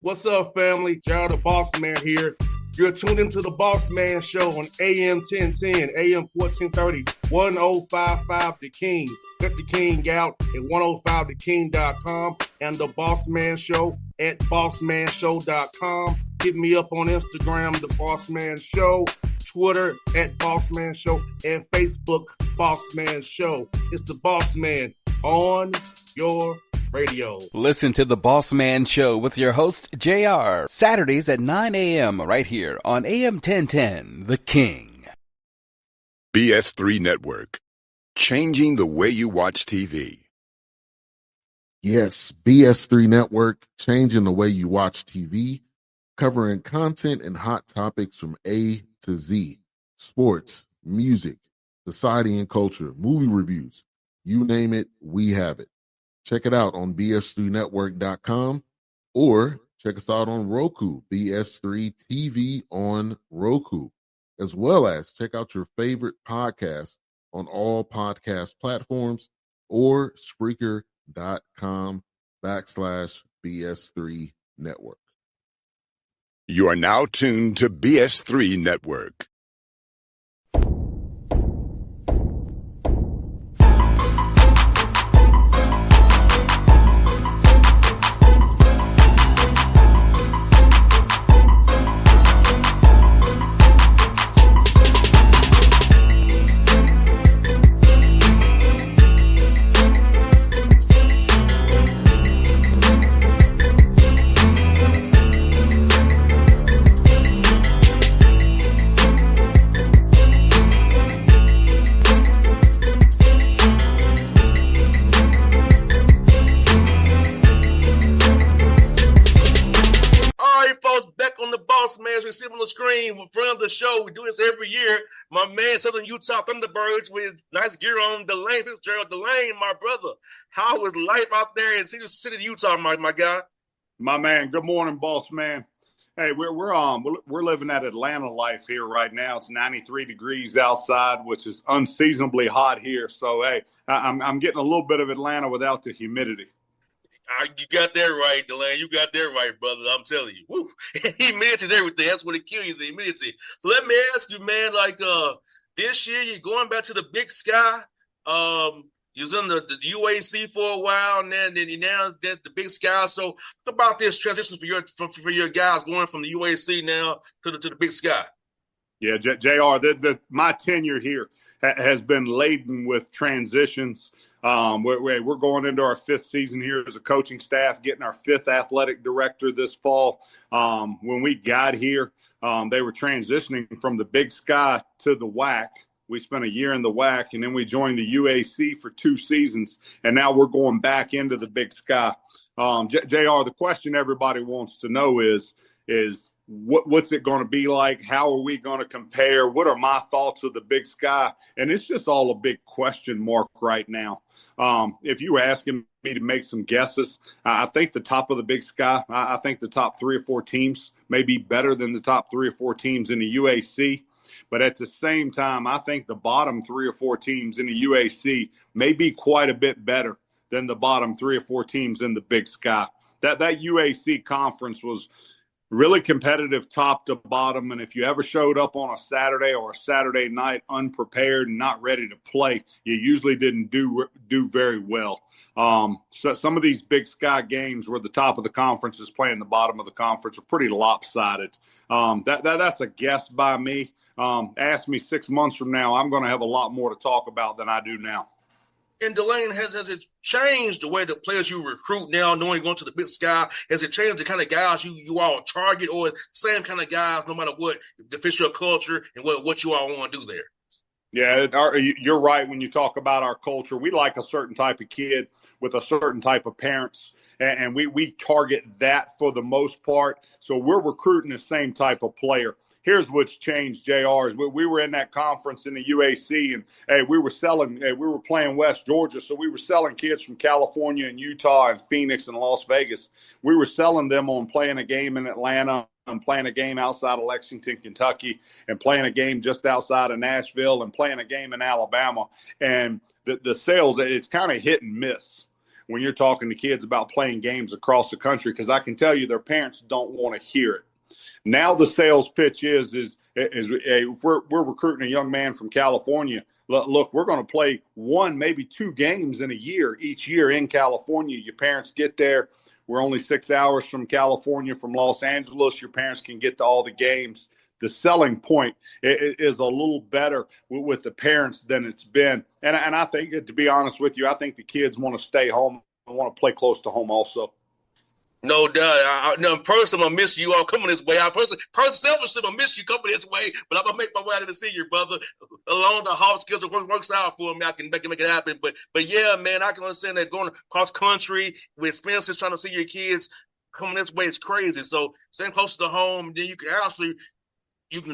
What's up, family? Gerald the Bossman here. You're tuned into the Bossman Show on AM 1010, AM 1430, 1055 The King. Let the King out at 105theking.com and the Bossman Show at bossmanshow.com. Hit me up on Instagram, The Bossman Show, Twitter at Bossman Show, and Facebook, Bossman Show. It's the Bossman on your radio. Listen to the Bossman Show with your host, JR, Saturdays at 9 a.m. right here on AM 1010, The King. BS3 Network, changing the way you watch TV. Yes, BS3 Network, changing the way you watch TV, covering content and hot topics from A to Z, sports, music, society and culture, movie reviews, you name it, we have it. Check it out on bs3network.com or check us out on Roku, BS3 TV on Roku, as well as check out your favorite podcast on all podcast platforms or Spreaker.com/BS3 Network. You are now tuned to BS3 Network. On the screen in front of the show. We do this every year. My man, Southern Utah Thunderbirds with nice gear on, DeLane, Fitzgerald. DeLane, my brother. How is life out there in City, Utah, my guy? My man, good morning, boss man. Hey, we're living that Atlanta life here right now. It's 93 degrees outside, which is unseasonably hot here. So hey, I'm getting a little bit of Atlanta without the humidity. You got that right, DeLane. You got that right, brother. I'm telling you. Woo. Humidity is everything. That's what it kills you, the humidity. So let me ask you, man, this year you're going back to the Big Sky. You was in the UAC for a while, and then now there's the Big Sky. So what about this transition for your guys going from the UAC now to the Big Sky? Yeah, JR, my tenure here has been laden with transitions. We're going into our fifth season here as a coaching staff, getting our fifth athletic director this fall. When we got here, they were transitioning from the Big Sky to the WAC. We spent a year in the WAC, and then we joined the UAC for 2 seasons, and now we're going back into the Big Sky. JR, the question everybody wants to know is what's it going to be like? How are we going to compare? What are my thoughts of the Big Sky? And it's just all a big question mark right now. If you were asking me to make some guesses, I think the top of the Big Sky, I think the top 3 or 4 teams may be better than the top 3 or 4 teams in the UAC. But at the same time, I think the bottom 3 or 4 teams in the UAC may be quite a bit better than the bottom 3 or 4 teams in the Big Sky. That UAC conference was really competitive top to bottom, and if you ever showed up on a Saturday or a Saturday night unprepared and not ready to play, you usually didn't do very well. So some of these Big Sky games where the top of the conference is playing the bottom of the conference are pretty lopsided. That's a guess by me. Ask me 6 months from now, I'm going to have a lot more to talk about than I do now. And DeLane, has it changed the way the players you recruit now, knowing going to the Big Sky? Has it changed the kind of guys you all target, or same kind of guys no matter what, to fit your culture and what you all want to do there? Yeah, you're right when you talk about our culture. We like a certain type of kid with a certain type of parents, and we target that for the most part. So we're recruiting the same type of player. Here's what's changed, JR, is we were in that conference in the UAC, and we were playing West Georgia, so we were selling kids from California and Utah and Phoenix and Las Vegas. We were selling them on playing a game in Atlanta and playing a game outside of Lexington, Kentucky, and playing a game just outside of Nashville and playing a game in Alabama. And the sales, it's kind of hit and miss. when you're talking to kids about playing games across the country, because I can tell you their parents don't want to hear it. Now the sales pitch is if we're recruiting a young man from California, look, we're going to play one, maybe two games in a year, each year in California. Your parents get there. We're only 6 hours from California, from Los Angeles. Your parents can get to all the games. The selling point is a little better with the parents than it's been. And I think, to be honest with you, I think the kids want to stay home and want to play close to home also. No doubt. No, personally, I'm gonna miss you all coming this way. I personally, selfishly, I'm gonna miss you coming this way, but I'm gonna make my way out to see you, brother. Along the hard schedule works out for me. I can make it happen. But yeah, man, I can understand that going across country with expenses, trying to see your kids coming this way is crazy. So staying close to home, then you can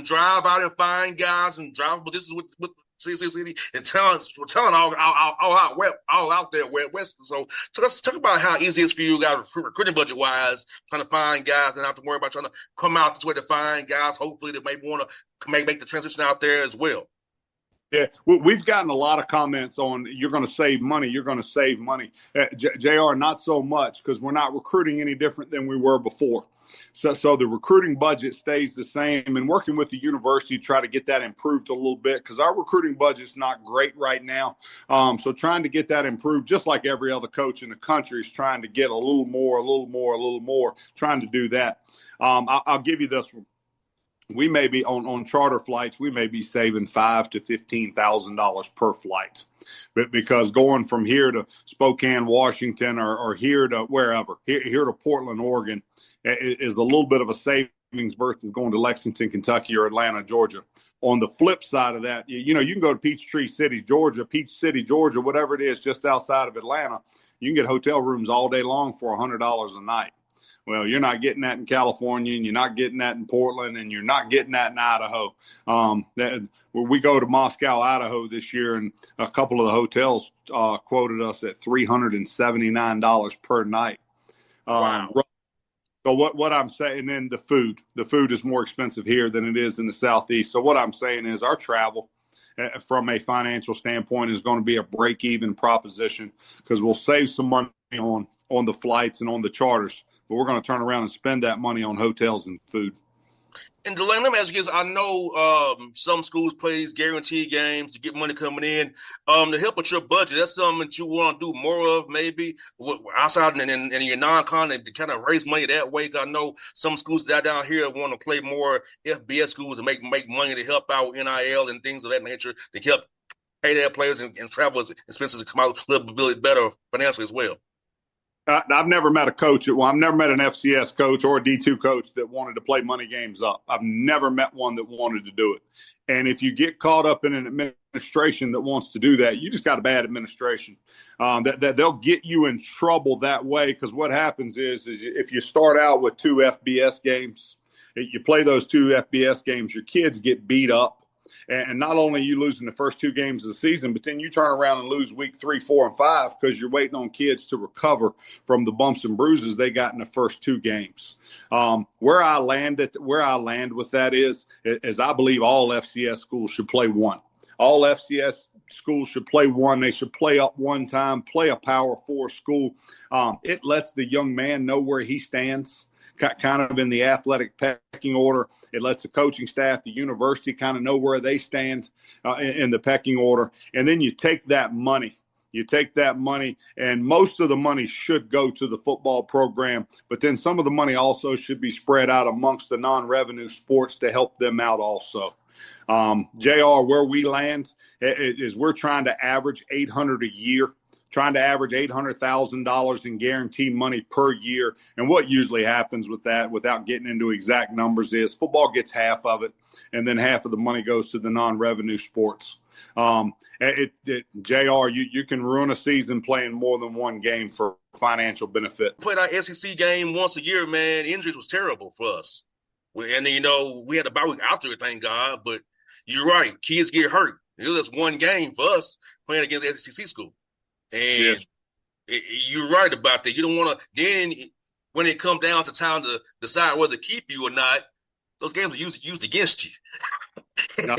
drive out and find guys and drive. But this is with CCC and talent all out there west. So let's talk about how easy it is for you guys recruiting budget wise, trying to find guys and not have to worry about trying to come out this way to find guys. Hopefully, that maybe want to make the transition out there as well. Yeah, we've gotten a lot of comments on you're going to save money. You're going to save money. JR, not so much, because we're not recruiting any different than we were before. So the recruiting budget stays the same, and working with the university to try to get that improved a little bit, because our recruiting budget's not great right now. So trying to get that improved, just like every other coach in the country is trying to get a little more, trying to do that. I'll give you this one. We may be on charter flights, we may be saving $5,000 to $15,000 per flight, but because going from here to Spokane, Washington, or here to wherever, here to Portland, Oregon, is a little bit of a savings versus going to Lexington, Kentucky, or Atlanta, Georgia. On the flip side of that, you can go to Peach City, Georgia, whatever it is, just outside of Atlanta. You can get hotel rooms all day long for $100 a night. Well, you're not getting that in California, and you're not getting that in Portland, and you're not getting that in Idaho. We go to Moscow, Idaho this year, and a couple of the hotels quoted us at $379 per night. Wow. So what I'm saying, then the food is more expensive here than it is in the Southeast. So what I'm saying is our travel from a financial standpoint is going to be a break-even proposition, because we'll save some money on the flights and on the charters. But we're going to turn around and spend that money on hotels and food. And DeLane, let me ask you this. I know some schools play these guaranteed games to get money coming in to help with your budget. That's something that you want to do more of, maybe outside and your non-con, to kind of raise money that way. Because I know some schools down here want to play more FBS schools to make money to help out with NIL and things of that nature to help pay their players and travel expenses to come out a little bit better financially as well. I've never met a coach. I've never met an FCS coach or a D2 coach that wanted to play money games up. I've never met one that wanted to do it. And if you get caught up in an administration that wants to do that, you just got a bad administration. That they'll get you in trouble that way, because what happens is if you start out with 2 FBS games, you play those 2 FBS games, your kids get beat up. And not only are you losing the first 2 games of the season, but then you turn around and lose week 3, 4, and 5 because you're waiting on kids to recover from the bumps and bruises they got in the first 2 games. Where I land with that is I believe all FCS schools should play one. All FCS schools should play one. They should play up one time, play a Power 4 school. It lets the young man know where he stands, kind of in the athletic pecking order. It lets the coaching staff, the university, kind of know where they stand in the pecking order. And then you take that money. And most of the money should go to the football program. But then some of the money also should be spread out amongst the non-revenue sports to help them out also. JR, where we land is we're trying to average $800 a year. Trying to average $800,000 in guaranteed money per year. And what usually happens with that, without getting into exact numbers, is football gets half of it, and then half of the money goes to the non-revenue sports. JR, you can ruin a season playing more than one game for financial benefit. Played our SEC game once a year, man. Injuries was terrible for us. And then, we had a bye week out there, thank God. But you're right. Kids get hurt. It was just one game for us playing against the SEC school. And you're right about that. You don't want to – then when it comes down to time to decide whether to keep you or not, those games are used against you. No.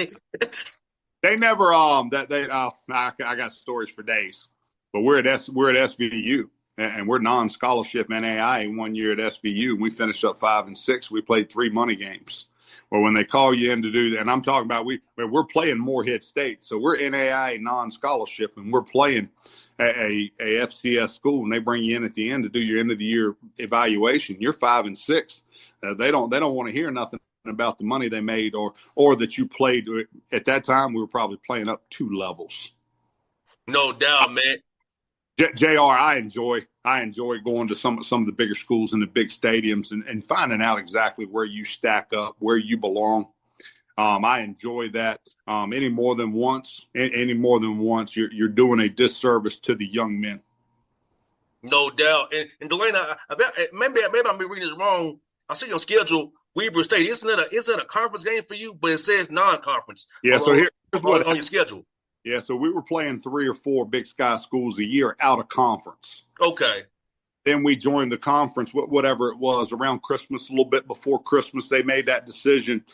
They never I got stories for days. But we're at SVU. and we're non-scholarship NAI 1 year at SVU. We finished up 5-6. We played 3 money games. Well, when they call you in to do that, and I'm talking about we're playing Morehead State, so we're NAI non-scholarship, and we're playing a FCS school, and they bring you in at the end to do your end of the year evaluation. You're 5-6. They don't want to hear nothing about the money they made or that you played. At that time, we were probably playing up 2 levels. No doubt, man. JR, I enjoy going to some of the bigger schools and the big stadiums and finding out exactly where you stack up, where you belong. I enjoy that. Any more than once, you're doing a disservice to the young men. No doubt. And DeLane, maybe I'm reading this wrong. I see your schedule. Weber State, isn't it a conference game for you? But it says non-conference. Yeah. So here's what on your schedule. Yeah, so we were playing 3 or 4 Big Sky schools a year out of conference. Okay. Then we joined the conference, whatever it was, around Christmas, a little bit before Christmas, they made that decision.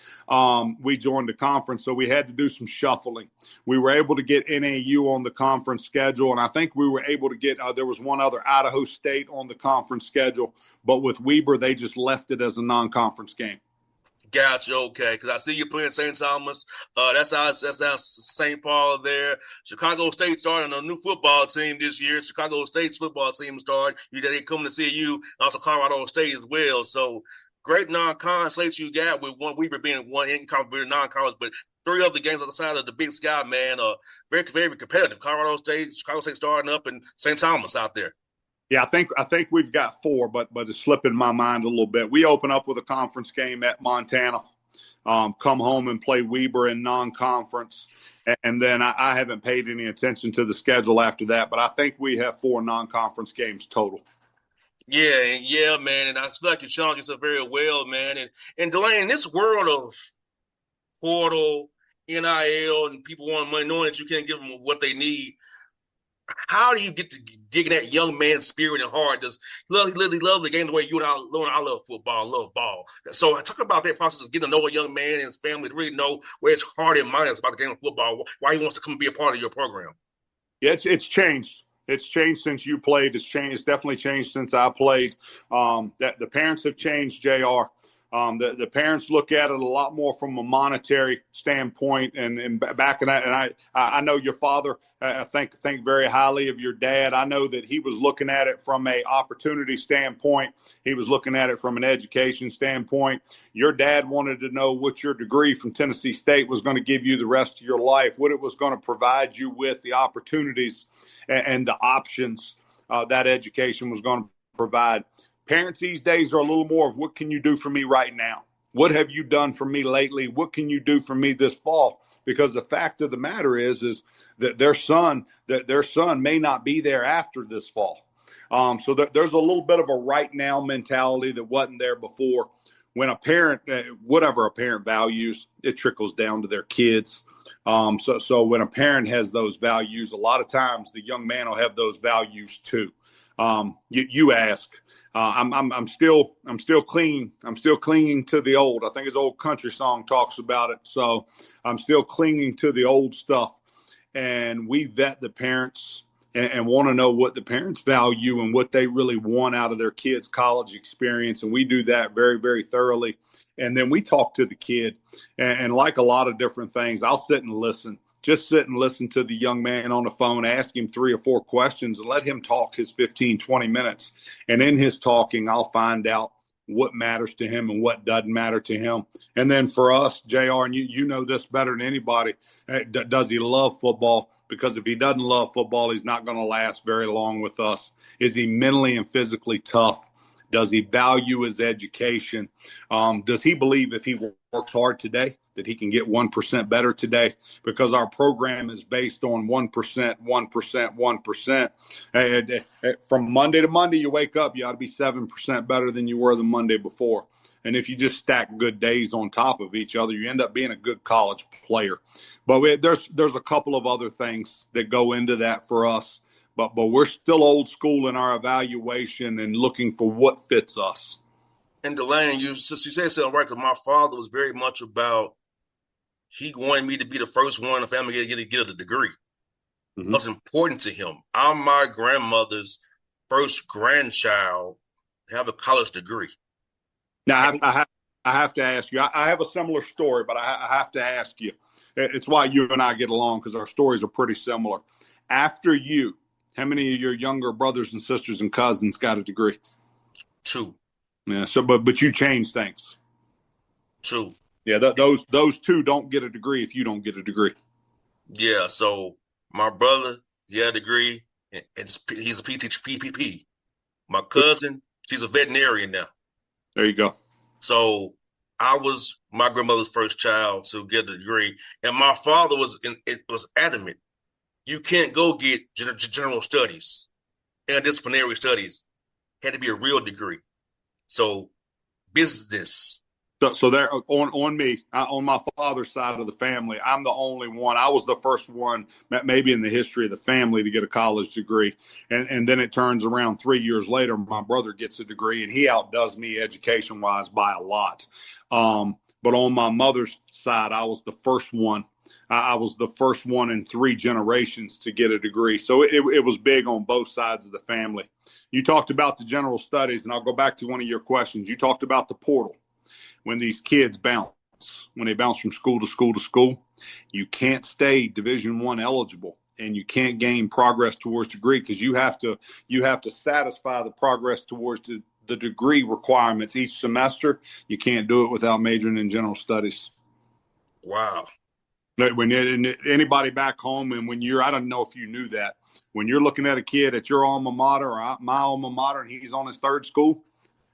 We joined the conference, so we had to do some shuffling. We were able to get NAU on the conference schedule, and I think we were able to get there was one other Idaho State on the conference schedule, but with Weber, they just left it as a non-conference game. Gotcha. Okay, because I see you playing St. Thomas. That's out St. Paul there. Chicago State starting a new football team this year. Chicago State's football team started. They come to see you. Also Colorado State as well. So great non-con slates you got with one Weber being one in-conference, non-conference, but 3 other games on the side of the Big Sky, man. Very, very competitive. Colorado State, Chicago State starting up, and St. Thomas out there. Yeah, I think we've got 4, but it's slipping my mind a little bit. We open up with a conference game at Montana, come home and play Weber in non-conference, and then I haven't paid any attention to the schedule after that, but I think we have 4 non-conference games total. Yeah, man, and I feel like you challenge yourself very well, man. And DeLane, in this world of portal, NIL, and people want money, knowing that you can't give them what they need, how do you get to digging that young man's spirit and heart? Does he literally love the game the way you and I love football, love ball? So talk about that process of getting to know a young man and his family to really know where his heart and mind is about the game of football, why he wants to come and be a part of your program. Yeah, it's changed. It's changed since you played. It's definitely changed since I played. That the parents have changed, JR. The parents look at it a lot more from a monetary standpoint, and back in that. And I know your father. I think very highly of your dad. I know that he was looking at it from a opportunity standpoint. He was looking at it from an education standpoint. Your dad wanted to know what your degree from Tennessee State was going to give you the rest of your life, what it was going to provide you with, the opportunities and the options that education was going to provide. Parents these days are a little more of what can you do for me right now? What have you done for me lately? What can you do for me this fall? Because the fact of the matter is that their son may not be there after this fall. So there's a little bit of a right now mentality that wasn't there before. When a parent, whatever a parent values, it trickles down to their kids. So when a parent has those values, a lot of times the young man will have those values too. You ask. I'm still clinging to the old. I think his old country song talks about it. So I'm still clinging to the old stuff. And we vet the parents and want to know what the parents value and what they really want out of their kids' college experience. And we do that very, very thoroughly. And then we talk to the kid. And like a lot of different things, I'll sit and listen. Just sit and listen to the young man on the phone, ask him 3 or 4 questions, and let him talk his 15, 20 minutes. And in his talking, I'll find out what matters to him and what doesn't matter to him. And then for us, JR, and you know this better than anybody, does he love football? Because if he doesn't love football, he's not going to last very long with us. Is he mentally and physically tough? Does he value his education? Does he believe if he works hard today that he can get 1% better today? Because our program is based on 1%, 1%, 1%. From Monday to Monday, you wake up, you ought to be 7% better than you were the Monday before. And if you just stack good days on top of each other, you end up being a good college player. But there's a couple of other things that go into that for us. But we're still old school in our evaluation and looking for what fits us. And DeLane, you said something right, because my father was very much about he wanted me to be the first one in the family to get a degree. Mm-hmm. What's important to him. I'm my grandmother's first grandchild have a college degree. Now, I have to ask you. I have a similar story, but I have to ask you. It's why you and I get along, because our stories are pretty similar. After you, how many of your younger brothers and sisters and cousins got a degree? 2. Yeah. So, but you changed things. 2. Yeah. Those 2 don't get a degree if you don't get a degree. Yeah. So my brother, he had a degree, and he's a PPP. My cousin, she's a veterinarian now. There you go. So I was my grandmother's first child to get a degree, and my father was adamant. You can't go get general studies and disciplinary studies. Had to be a real degree. So business. So there on me, on my father's side of the family, I'm the only one. I was the first one, maybe in the history of the family, to get a college degree. And then it turns around 3 years later, my brother gets a degree, and he outdoes me education-wise by a lot. But on my mother's side, I was the first one. I was the first one in 3 generations to get a degree. So it was big on both sides of the family. You talked about the general studies, and I'll go back to one of your questions. You talked about the portal. When these kids bounce, when they bounce from school to school to school, you can't stay Division I eligible, and you can't gain progress towards degree, because you have to satisfy the progress towards the degree requirements each semester. You can't do it without majoring in general studies. Wow. When anybody back home, and when I don't know if you knew that, when you're looking at a kid at your alma mater or my alma mater, and he's on his 3rd school,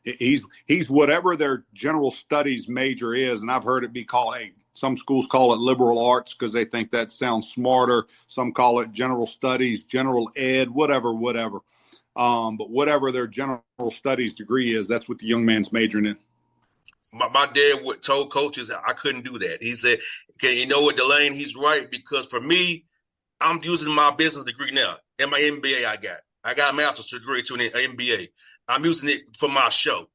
he's whatever their general studies major is, and I've heard it be called, some schools call it liberal arts because they think that sounds smarter. Some call it general studies, general ed, whatever. But whatever their general studies degree is, that's what the young man's majoring in. My dad told coaches I couldn't do that. He said, okay, you know what, DeLane, he's right, because for me, I'm using my business degree now and my MBA I got a master's degree to an MBA. I'm using it for my show.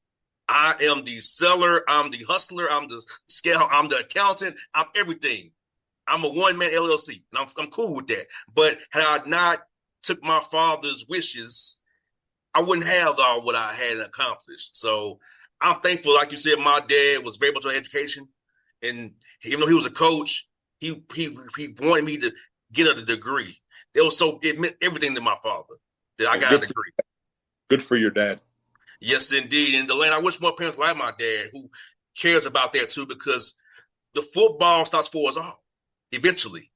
I am the seller. I'm the hustler. I'm the scale. I'm the accountant. I'm everything. I'm a one-man LLC, and I'm cool with that. But had I not took my father's wishes, I wouldn't have all what I had accomplished. So I'm thankful. Like you said, my dad was very much on education, and even though he was a coach, he wanted me to get a degree. It meant everything to my father that I got a degree. Good for your dad. Yes, indeed. And DeLane, I wish more parents like my dad who cares about that too, because the football starts for us all. Eventually,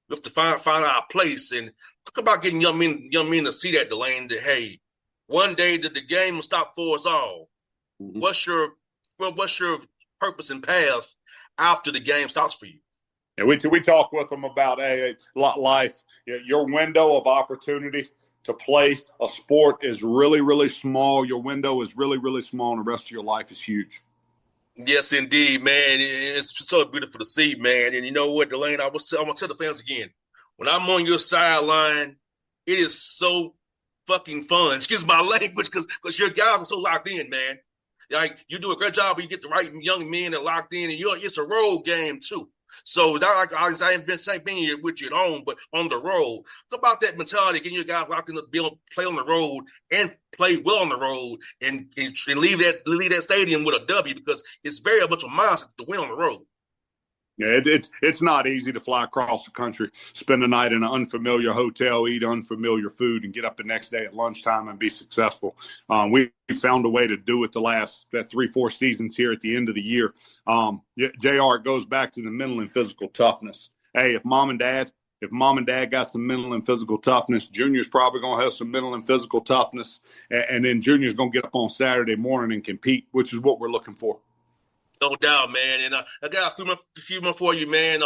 we have to find our place, and talk about getting young men to see that, DeLane. That hey, one day that the game will stop for us all. Mm-hmm. What's your purpose and path after the game stops for you? And we talk with them about life. Your window of opportunity to play a sport is really, really small. Your window is really, really small, and the rest of your life is huge. Yes, indeed, man. It's so beautiful to see, man. And you know what, DeLane, I'm going to tell the fans again. When I'm on your sideline, it is so fucking fun. Excuse my language, because your guys are so locked in, man. Like, you do a great job, but you get the right young men that locked in, and it's a road game, too. So not like I ain't been here with you at home, but on the road. It's about that mentality, getting your guys locked in the build, play on the road, and play well on the road, and leave that stadium with a W, because it's very much a mindset to win on the road. Yeah, it's not easy to fly across the country, spend the night in an unfamiliar hotel, eat unfamiliar food, and get up the next day at lunchtime and be successful. We found a way to do it the last 3-4 seasons here at the end of the year. JR, it goes back to the mental and physical toughness. Hey, if mom and dad got some mental and physical toughness, Junior's probably going to have some mental and physical toughness, and then Junior's going to get up on Saturday morning and compete, which is what we're looking for. No doubt, man. And I got a few more for you, man.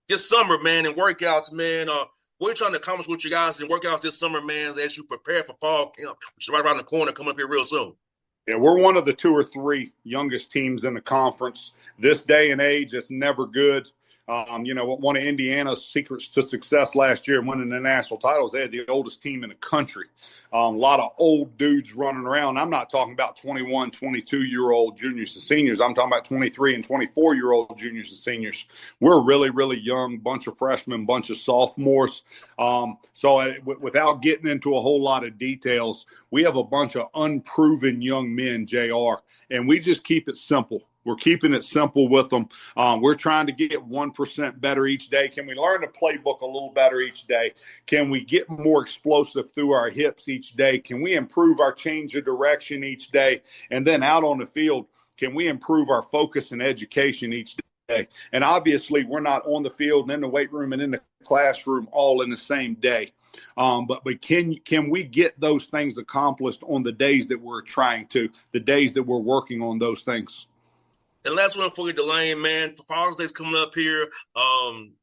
This summer, man, and workouts, man. What are you trying to accomplish with you guys in workouts this summer, man, as you prepare for fall camp, which is right around the corner, coming up here real soon? Yeah, we're one of the 2 or 3 youngest teams in the conference. This day and age, it's never good. One of Indiana's secrets to success last year and winning the national titles, they had the oldest team in the country. A lot of old dudes running around. I'm not talking about 21, 22-year-old juniors and seniors. I'm talking about 23 and 24-year-old juniors and seniors. We're a really, really young bunch of freshmen, bunch of sophomores. Without getting into a whole lot of details, we have a bunch of unproven young men, JR, and we just keep it simple. We're keeping it simple with them. We're trying to get 1% better each day. Can we learn the playbook a little better each day? Can we get more explosive through our hips each day? Can we improve our change of direction each day? And then out on the field, can we improve our focus and education each day? And obviously, we're not on the field and in the weight room and in the classroom all in the same day. But can we get those things accomplished on the days that we're trying to, the days that we're working on those things? And last one for you, DeLane, man. For Father's Day's coming up here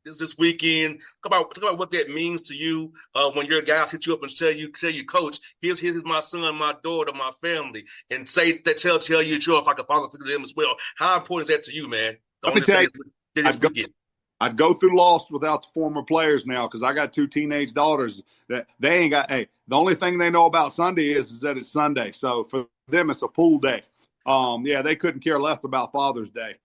this weekend. Talk about what that means to you when your guys hit you up and tell you, Coach, here's my son, my daughter, my family, and tell you you're like a father figure to them as well. How important is that to you, man? Let me tell you, I'd go through Lost without the former players now because I got 2 teenage daughters that they ain't got. Hey, the only thing they know about Sunday is that it's Sunday. So for them, it's a pool day. They couldn't care less about Father's Day.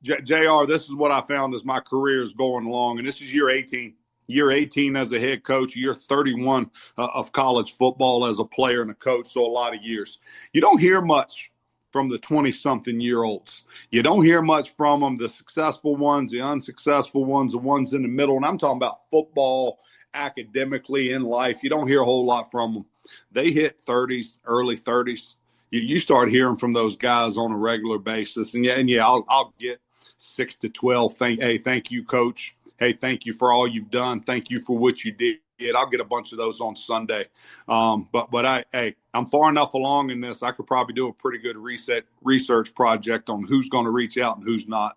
JR, this is what I found as my career is going along, and this is year 18. Year 18 as a head coach, year 31 of college football as a player and a coach, so a lot of years. You don't hear much from the 20-something-year-olds. You don't hear much from them, the successful ones, the unsuccessful ones, the ones in the middle, and I'm talking about football, academically, in life. You don't hear a whole lot from them. They hit 30s, early 30s. You start hearing from those guys on a regular basis. And I'll get 6 to 12. Thank you, Coach. Hey, thank you for all you've done. Thank you for what you did. I'll get a bunch of those on Sunday. I'm far enough along in this. I could probably do a pretty good research project on who's going to reach out and who's not.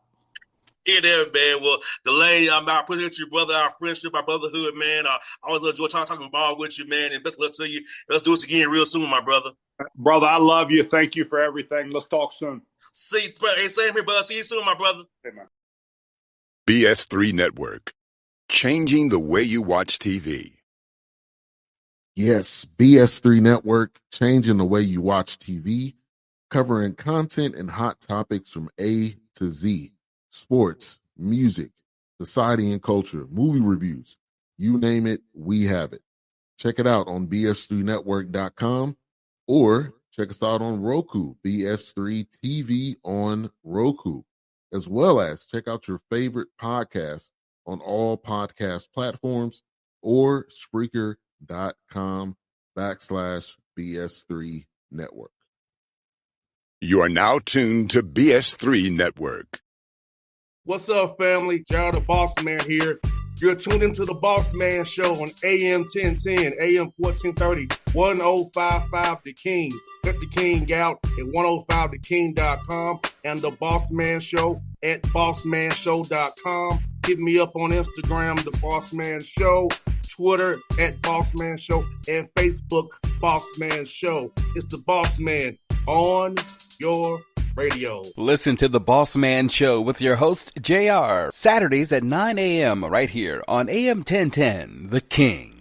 Yeah, there, man. Well, DeLane, I appreciate you, brother, our friendship, our brotherhood, man. I always enjoy talking ball with you, man. And best of luck to you. Let's do this again real soon, my brother. Brother, I love you. Thank you for everything. Let's talk soon. See you. Hey, same here, brother. See you soon, my brother. Hey, man. BS3 Network. Changing the way you watch TV. Yes, BS3 Network, changing the way you watch TV, covering content and hot topics from A to Z. Sports, music, society and culture, movie reviews. You name it, we have it. Check it out on bs3network.com or check us out on Roku, BS3 TV on Roku, as well as check out your favorite podcast on all podcast platforms or Spreaker.com/BS3 Network. You are now tuned to BS3 Network. What's up, family? Gerald the Bossman here. You're tuned into the Bossman Show on AM 1010, AM 1430, 1055 The King. Let the King out at 105theking.com and the Bossman Show at bossmanshow.com. Hit me up on Instagram, The Bossman Show, Twitter at Bossman Show, and Facebook, Bossman Show. It's the Bossman on your radio. Listen to The Bossman Show with your host, JR, Saturdays at 9 a.m. right here on AM 1010, The King.